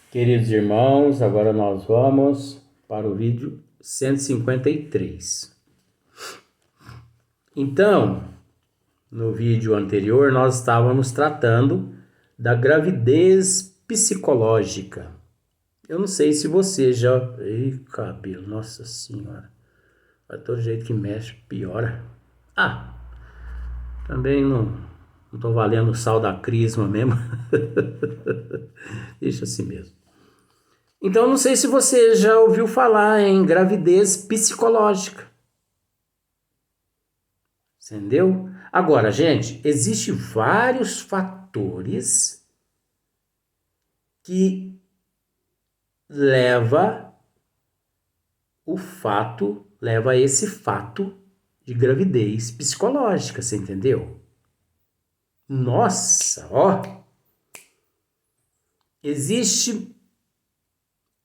Queridos irmãos, agora nós vamos para o vídeo 153. Então, no vídeo anterior nós estávamos tratando da gravidez psicológica. Eu não sei se você já... Ih, cabelo, nossa senhora. Vai todo jeito que mexe, piora. Também não tô valendo o sal da crisma mesmo. Deixa assim mesmo. Então, não sei se você já ouviu falar em gravidez psicológica. Entendeu? Agora, gente, existem vários fatores que leva a esse fato de gravidez psicológica, você entendeu? Nossa, ó, existe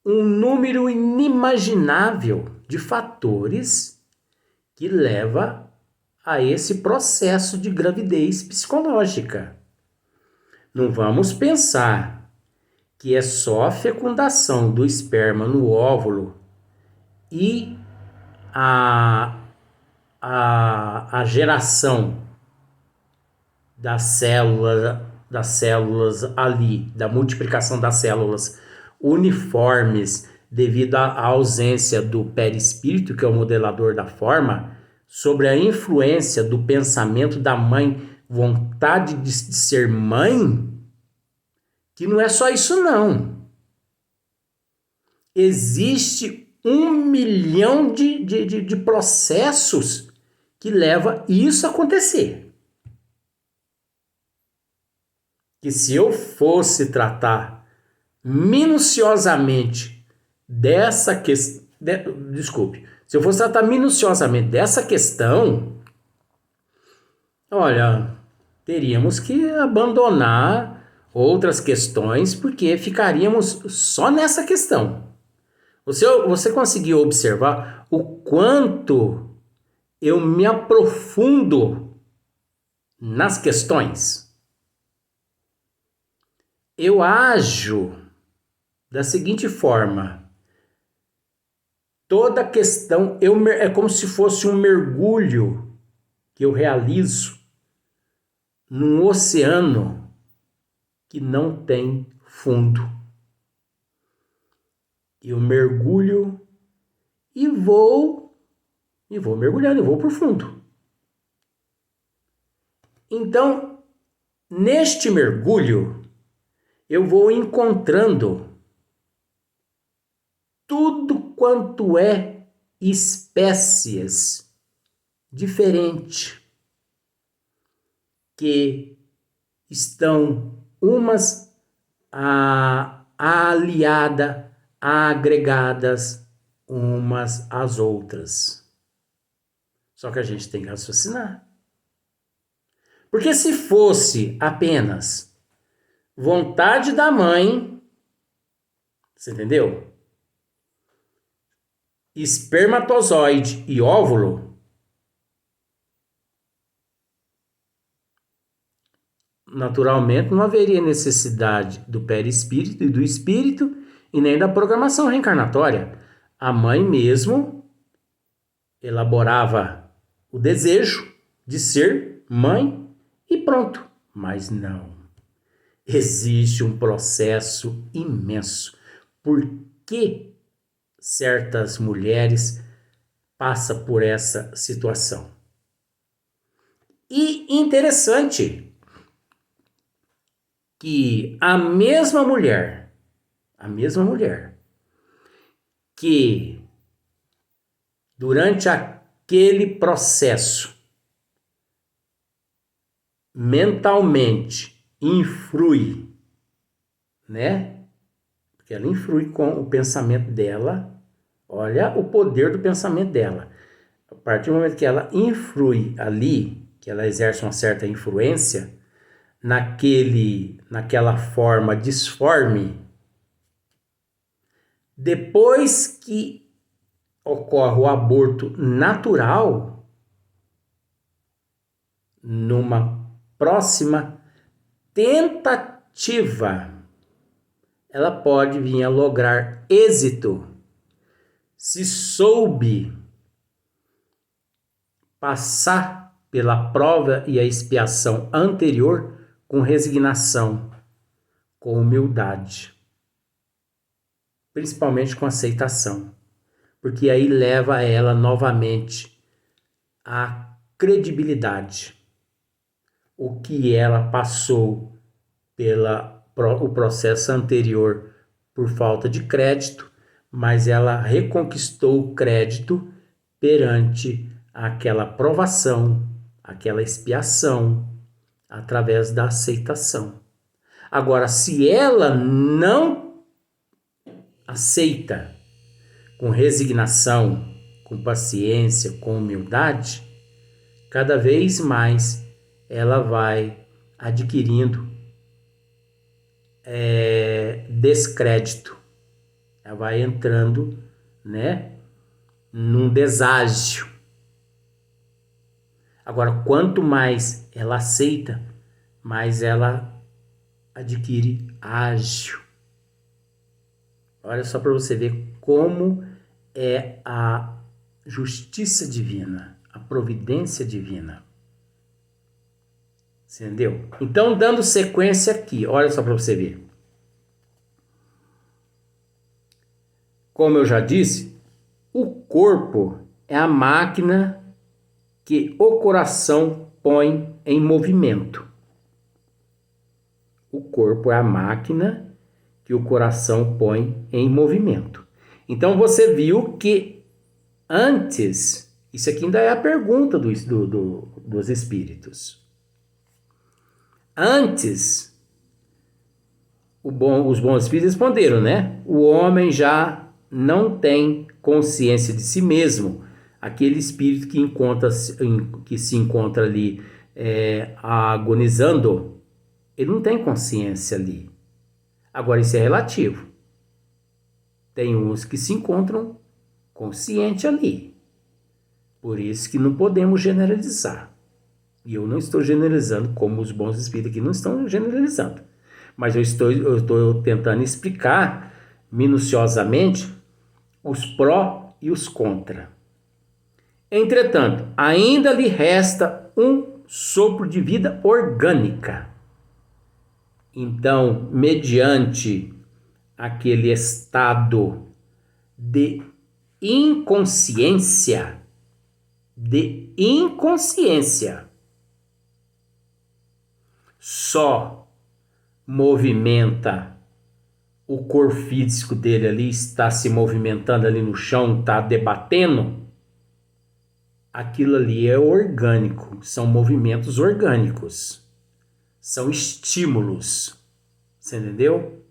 um número inimaginável de fatores que leva a esse processo de gravidez psicológica. Não vamos pensar que é só a fecundação do esperma no óvulo e a geração das células ali, da multiplicação das células uniformes devido à ausência do perispírito, que é o modelador da forma, sobre a influência do pensamento da mãe, vontade de ser mãe, que não é só isso não. Existe 1 milhão de processos que leva isso a acontecer. Que se eu fosse tratar minuciosamente dessa questão, se eu fosse tratar minuciosamente dessa questão, olha, teríamos que abandonar outras questões porque ficaríamos só nessa questão. Você conseguiu observar o quanto eu me aprofundo nas questões? Eu ajo da seguinte forma: toda questão é como se fosse um mergulho que eu realizo num oceano que não tem fundo. Eu mergulho e vou mergulhando, eu vou por fundo. Então, neste mergulho, eu vou encontrando tudo quanto é espécies diferentes que estão umas aliadas, agregadas umas às outras. Só que a gente tem que raciocinar. Porque se fosse apenas vontade da mãe, você entendeu? Espermatozoide e óvulo, naturalmente não haveria necessidade do perispírito e do espírito e nem da programação reencarnatória. A mãe mesmo elaborava o desejo de ser mãe e pronto. Mas não. Existe um processo imenso. Por que certas mulheres passam por essa situação? E interessante que a mesma mulher que durante aquele processo mentalmente influi, né? Porque ela influi com o pensamento dela. Olha o poder do pensamento dela. A partir do momento que ela influi ali, que ela exerce uma certa influência naquela forma disforme, depois que ocorre o aborto natural, numa próxima tentativa, ela pode vir a lograr êxito se soube passar pela prova e a expiação anterior com resignação, com humildade, principalmente com aceitação, porque aí leva ela novamente à credibilidade. O que ela passou o processo anterior por falta de crédito, mas ela reconquistou o crédito perante aquela provação, aquela expiação, através da aceitação. Agora, se ela não aceita com resignação, com paciência, com humildade, cada vez mais ela vai adquirindo descrédito. Ela vai entrando, né, num deságio. Agora, quanto mais ela aceita, mais ela adquire ágio. Olha só para você ver como é a justiça divina, a providência divina. Entendeu? Então, dando sequência aqui, olha só para você ver. Como eu já disse, o corpo é a máquina que o coração põe em movimento. O corpo é a máquina que o coração põe em movimento. Então você viu que antes, isso aqui ainda é a pergunta dos espíritos. Antes, os bons espíritos responderam, né? O homem já não tem consciência de si mesmo. Aquele espírito que se encontra ali agonizando, ele não tem consciência ali. Agora, isso é relativo. Tem uns que se encontram consciente ali. Por isso que não podemos generalizar. E eu não estou generalizando como os bons espíritos aqui não estão generalizando. Mas eu estou tentando explicar minuciosamente os pró e os contra. Entretanto, ainda lhe resta um sopro de vida orgânica. Então, mediante aquele estado de inconsciência, só movimenta o corpo físico dele ali, está se movimentando ali no chão, está debatendo, aquilo ali é orgânico, são movimentos orgânicos, são estímulos, você entendeu?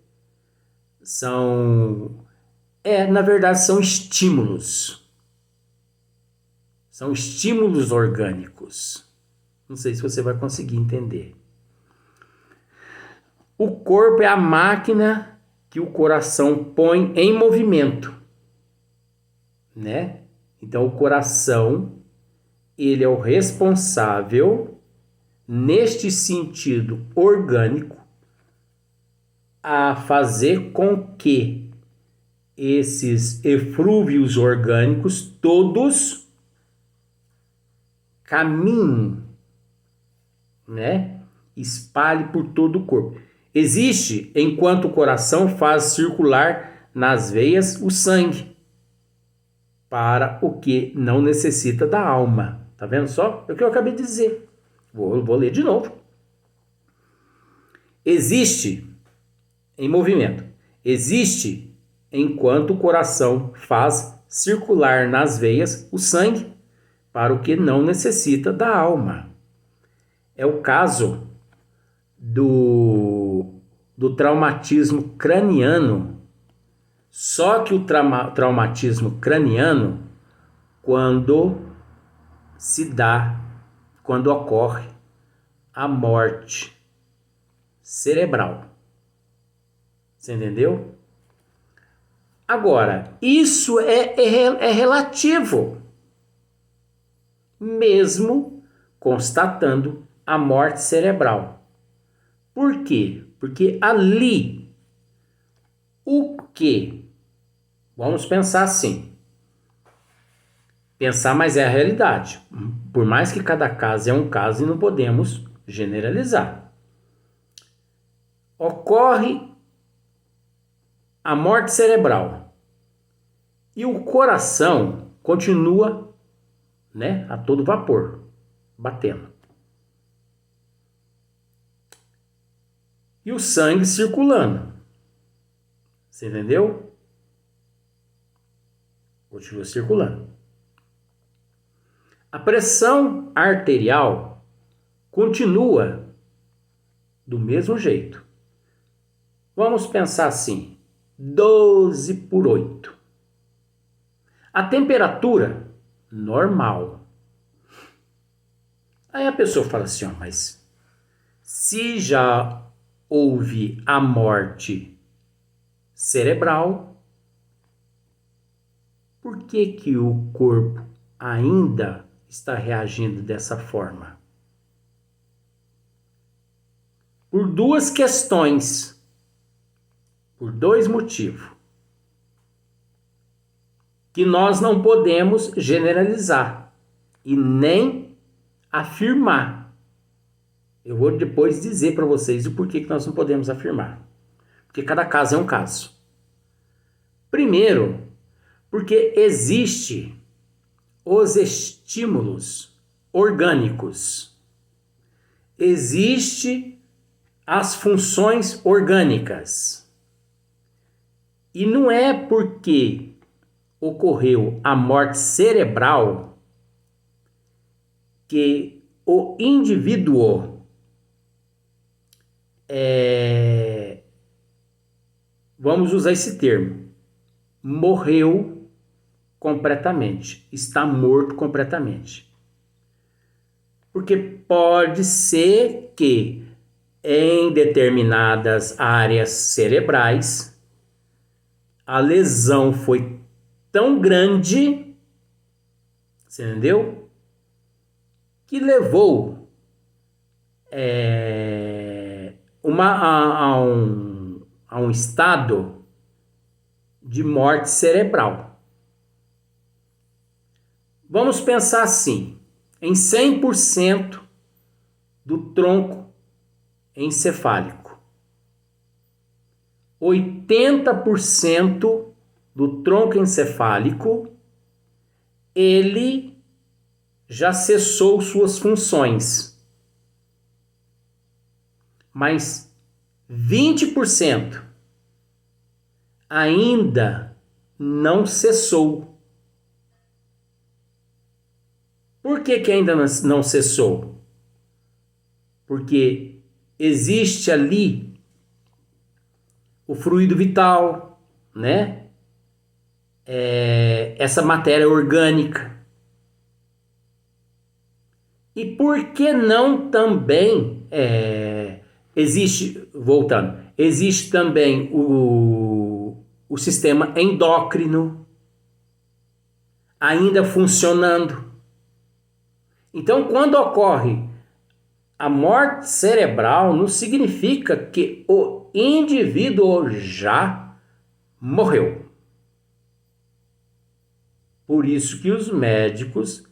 Na verdade são estímulos orgânicos. Não sei se você vai conseguir entender. O corpo é a máquina que o coração põe em movimento, né? Então o coração, ele é o responsável, neste sentido orgânico, a fazer com que esses eflúvios orgânicos todos caminhem, né? Espalhe por todo o corpo. Existe, enquanto o coração faz circular nas veias o sangue, para o que não necessita da alma. Tá vendo só? É o que eu acabei de dizer. Vou ler de novo. Existe em movimento. Existe enquanto o coração faz circular nas veias o sangue, para o que não necessita da alma. É o caso do traumatismo craniano. Só que o traumatismo craniano, quando ocorre a morte cerebral. Você entendeu? Agora, isso é relativo, mesmo constatando a morte cerebral. Por quê? Porque ali que, vamos pensar assim, pensar, mas é a realidade. Por mais que cada caso é um caso e não podemos generalizar. Ocorre a morte cerebral e o coração continua, né, a todo vapor, batendo. E o sangue circulando. Você entendeu? Continua circulando. A pressão arterial continua do mesmo jeito. Vamos pensar assim, 12/8. A temperatura normal. Aí a pessoa fala assim, ó, mas se já houve a morte cerebral, por que que o corpo ainda está reagindo dessa forma? Por duas questões, por dois motivos, que nós não podemos generalizar e nem afirmar. Eu vou depois dizer para vocês o porquê que nós não podemos afirmar. Porque cada caso é um caso. Primeiro, porque existe os estímulos orgânicos. Existe as funções orgânicas. E não é porque ocorreu a morte cerebral que o indivíduo vamos usar esse termo, morreu completamente, está morto completamente. Porque pode ser que em determinadas áreas cerebrais a lesão foi tão grande, você entendeu? Que levou a um estado de morte cerebral. Vamos pensar assim, em 100% do tronco encefálico. 80% do tronco encefálico, ele já cessou suas funções. Mas 20% ainda não cessou. Por que que ainda não cessou? Porque existe ali o fluido vital, né? Essa matéria orgânica. E por que não também existe, voltando, existe também o sistema endócrino ainda funcionando. Então, quando ocorre a morte cerebral, não significa que o indivíduo já morreu. Por isso que os médicos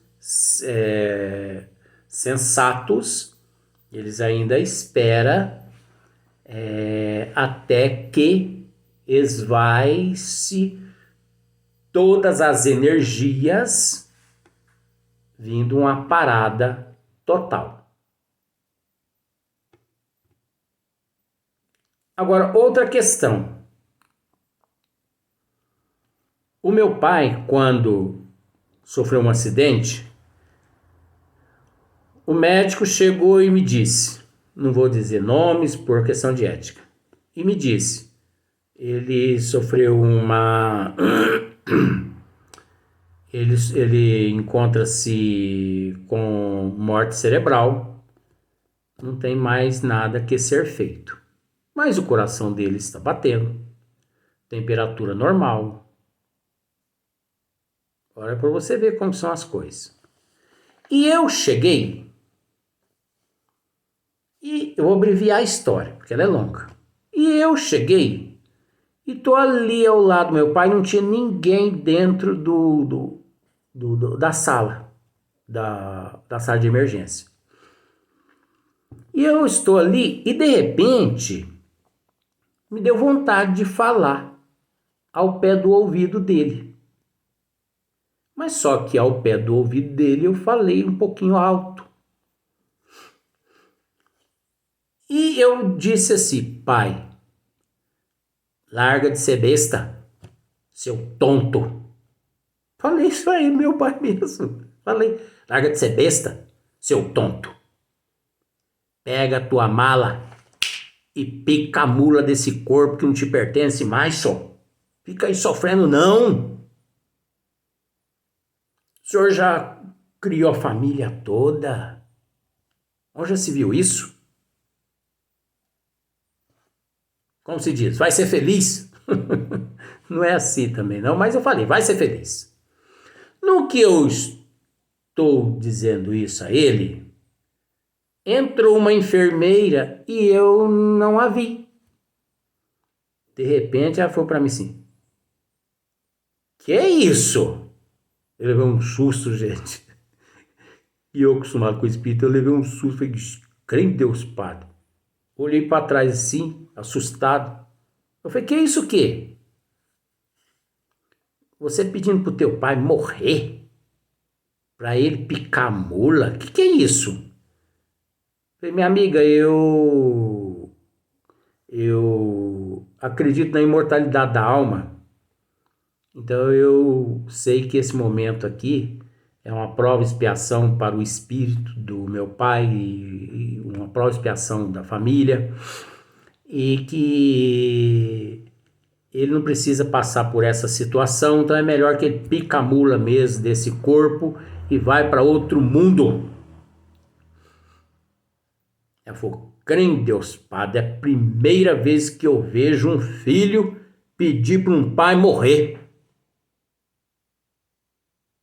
sensatos, eles ainda esperam até que esvai-se todas as energias, vindo uma parada total. Agora, outra questão. O meu pai, quando sofreu um acidente, o médico chegou e me disse, não vou dizer nomes por questão de ética, e me disse, ele sofreu ele encontra-se com morte cerebral, não tem mais nada que ser feito. Mas o coração dele está batendo, temperatura normal. Olha para você ver como são as coisas. E eu cheguei, e eu vou abreviar a história, porque ela é longa. E eu cheguei E tô ali ao lado do meu pai, não tinha ninguém dentro da sala, da sala de emergência. E eu estou ali e de repente me deu vontade de falar ao pé do ouvido dele. Mas só que ao pé do ouvido dele eu falei um pouquinho alto. E eu disse assim: pai, larga de ser besta, seu tonto. Falei isso aí, meu pai mesmo. Falei, larga de ser besta, seu tonto. Pega a tua mala e pica a mula desse corpo que não te pertence mais, só. Fica aí sofrendo, não. O senhor já criou a família toda. Onde já se viu isso? Como se diz? Vai ser feliz? Não é assim também, não. Mas eu falei, vai ser feliz. No que eu estou dizendo isso a ele, entrou uma enfermeira e eu não a vi. De repente ela falou para mim assim: que é isso? Eu levei um susto, gente. E eu, acostumado com o espírito, eu levei um susto. Falei, crê em Deus, padre. Olhei para trás assim, assustado. Eu falei, que é isso o quê? Você pedindo pro teu pai morrer? Pra ele picar a mula? Que é isso? Eu falei, minha amiga, eu acredito na imortalidade da alma. Então eu sei que esse momento aqui é uma prova e expiação para o espírito do meu pai e uma prova e expiação da família, e que ele não precisa passar por essa situação, então é melhor que ele pica a mula mesmo desse corpo e vai para outro mundo. Ela falou, crê em Deus, padre, é a primeira vez que eu vejo um filho pedir para um pai morrer.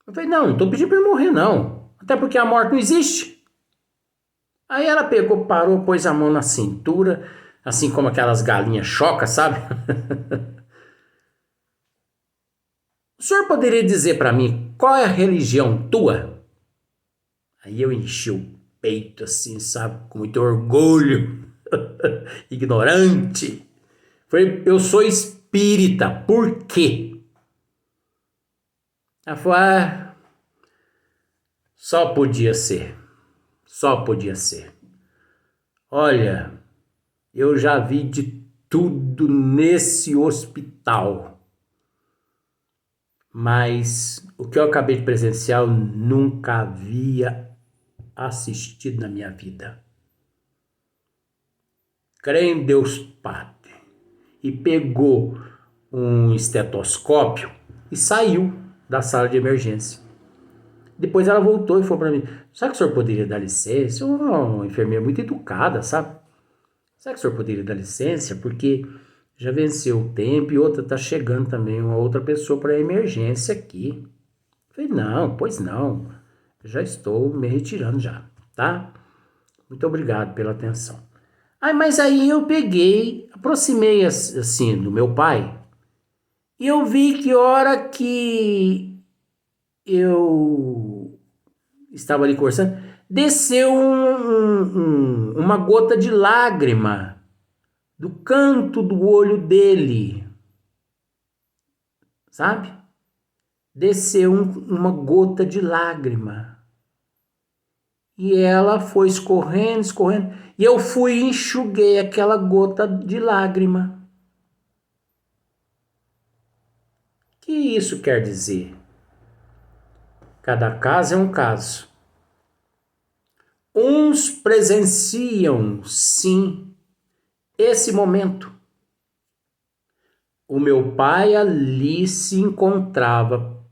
Eu falei, não estou pedindo para ele morrer não, até porque a morte não existe. Aí ela pegou, parou, pôs a mão na cintura, assim como aquelas galinhas choca, sabe? O senhor poderia dizer para mim qual é a religião tua? Aí eu enchi o peito assim, sabe, com muito orgulho, ignorante. Falei, eu sou espírita, por quê? Ela falou, só podia ser, só podia ser. Olha, eu já vi de tudo nesse hospital, mas o que eu acabei de presenciar eu nunca havia assistido na minha vida. Crê em Deus, Padre. E pegou um estetoscópio e saiu da sala de emergência. Depois ela voltou e falou para mim, sabe que o senhor poderia dar licença? Uma enfermeira muito educada, sabe? Sabe que o senhor poderia dar licença? Porque já venceu o tempo e outra está chegando também uma outra pessoa para a emergência aqui. Eu falei, não, pois não. Já estou me retirando já, tá? Muito obrigado pela atenção. Mas aí eu peguei, aproximei assim do meu pai e eu vi que hora que eu estava ali conversando, desceu uma gota de lágrima do canto do olho dele, sabe? Desceu uma gota de lágrima. E ela foi escorrendo, escorrendo. E eu fui e enxuguei aquela gota de lágrima. O que isso quer dizer? Cada caso é um caso. Uns presenciam, sim, esse momento. O meu pai ali se encontrava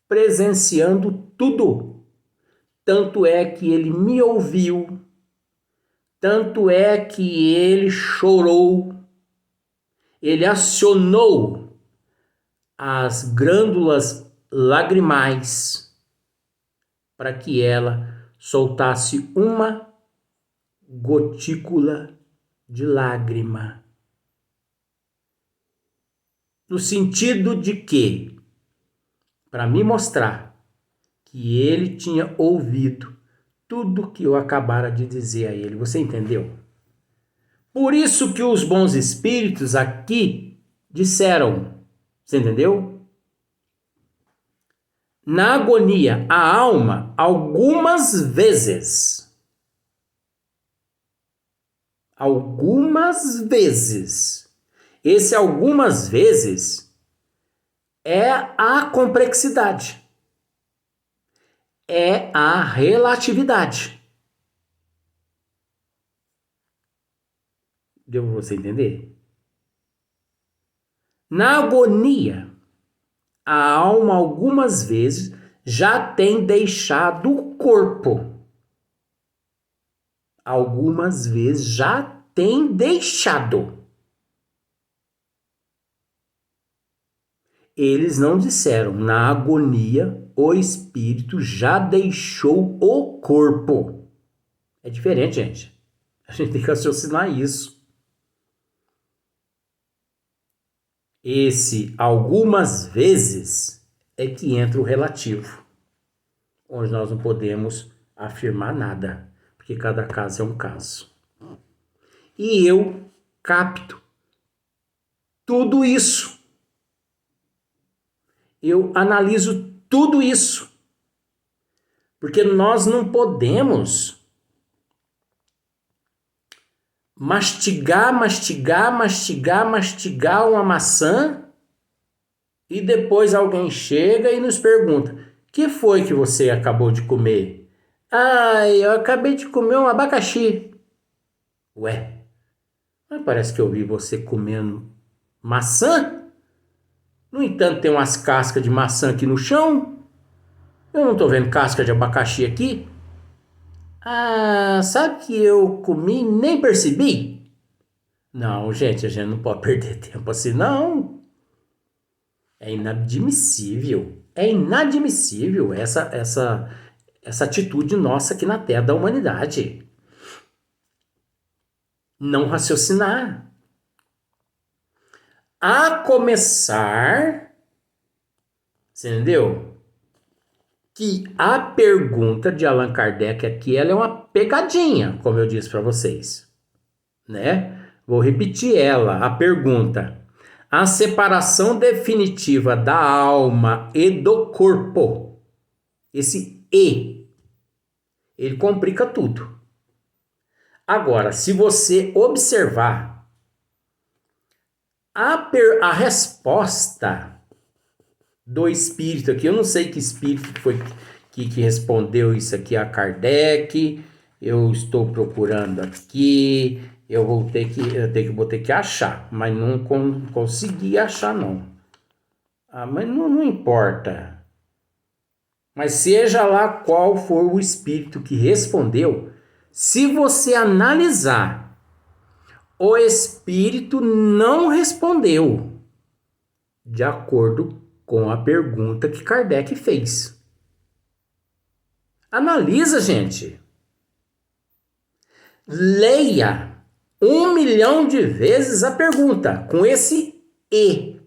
presenciando tudo. Tanto é que ele me ouviu, tanto é que ele chorou, ele acionou as glândulas lagrimais para que ela soltasse uma gotícula de lágrima. No sentido de que, para me mostrar que ele tinha ouvido tudo que eu acabara de dizer a ele. Você entendeu? Por isso que os bons espíritos aqui disseram. Você entendeu? Na agonia, a alma, algumas vezes, esse algumas vezes é a complexidade, é a relatividade. Deu pra você entender? Na agonia, a alma algumas vezes já tem deixado o corpo. Algumas vezes já tem deixado. Eles não disseram, na agonia, o espírito já deixou o corpo. É diferente, gente. A gente tem que raciocinar isso. Esse algumas vezes é que entra o relativo, onde nós não podemos afirmar nada, porque cada caso é um caso. E eu capto tudo isso. Eu analiso tudo isso. Porque nós não podemos mastigar uma maçã e depois alguém chega e nos pergunta: que foi que você acabou de comer? Ah, eu acabei de comer um abacaxi. Ué, mas parece que eu vi você comendo maçã. No entanto, tem umas cascas de maçã aqui no chão. Eu não tô vendo casca de abacaxi aqui. Ah, sabe que eu comi e nem percebi? Não, gente, a gente não pode perder tempo assim, não. É inadmissível. É inadmissível essa atitude nossa aqui na Terra da humanidade. Não raciocinar. A começar, você entendeu? Que a pergunta de Allan Kardec aqui, ela é uma pegadinha, como eu disse para vocês, né? Vou repetir ela, a pergunta. A separação definitiva da alma e do corpo, esse "e", ele complica tudo. Agora, se você observar a resposta do espírito aqui, eu não sei que espírito foi que respondeu isso aqui a Kardec, eu estou procurando aqui, vou ter que achar, mas não consegui achar não. Ah, mas não importa. Mas seja lá qual for o espírito que respondeu, se você analisar, o espírito não respondeu de acordo com a pergunta que Kardec fez. Analisa, gente. Leia 1 milhão de vezes a pergunta com esse "e".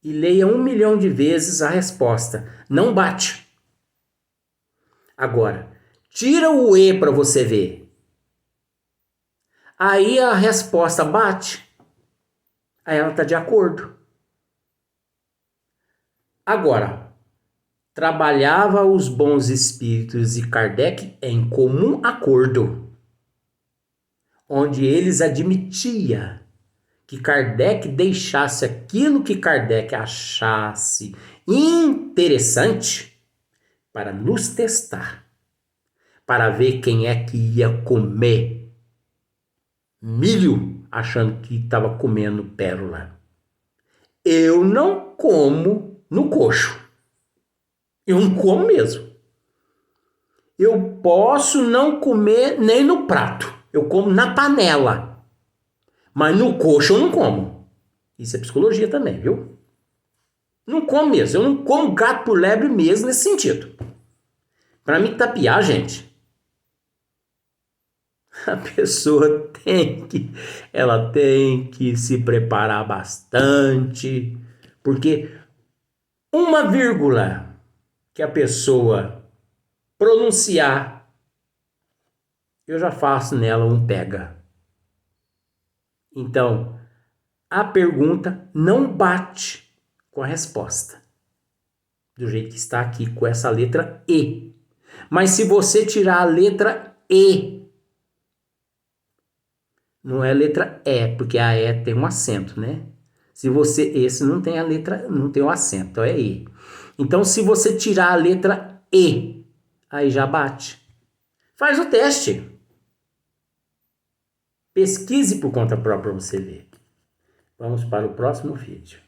E leia 1 milhão de vezes a resposta. Não bate. Agora, tira o "e" para você ver. Aí a resposta bate. Aí ela está de acordo. Agora, trabalhava os bons espíritos e Kardec em comum acordo, onde eles admitiam que Kardec deixasse aquilo que Kardec achasse interessante para nos testar, para ver quem é que ia comer milho achando que estava comendo pérola. Eu não como no coxo. Eu não como mesmo. Eu posso não comer nem no prato. Eu como na panela. Mas no coxo eu não como. Isso é psicologia também, viu? Não como mesmo. Eu não como gato por lebre mesmo nesse sentido. Pra mim tapiar, gente. A pessoa ela tem que se preparar bastante, porque uma vírgula que a pessoa pronunciar, eu já faço nela um pega. Então, a pergunta não bate com a resposta, do jeito que está aqui, com essa letra E. Mas se você tirar a letra E, não é letra E, porque a E tem um acento, né? Se você, esse não tem a letra, não tem o acento, então é E. Então, se você tirar a letra E, aí já bate. Faz o teste. Pesquise por conta própria para você ver. Vamos para o próximo vídeo.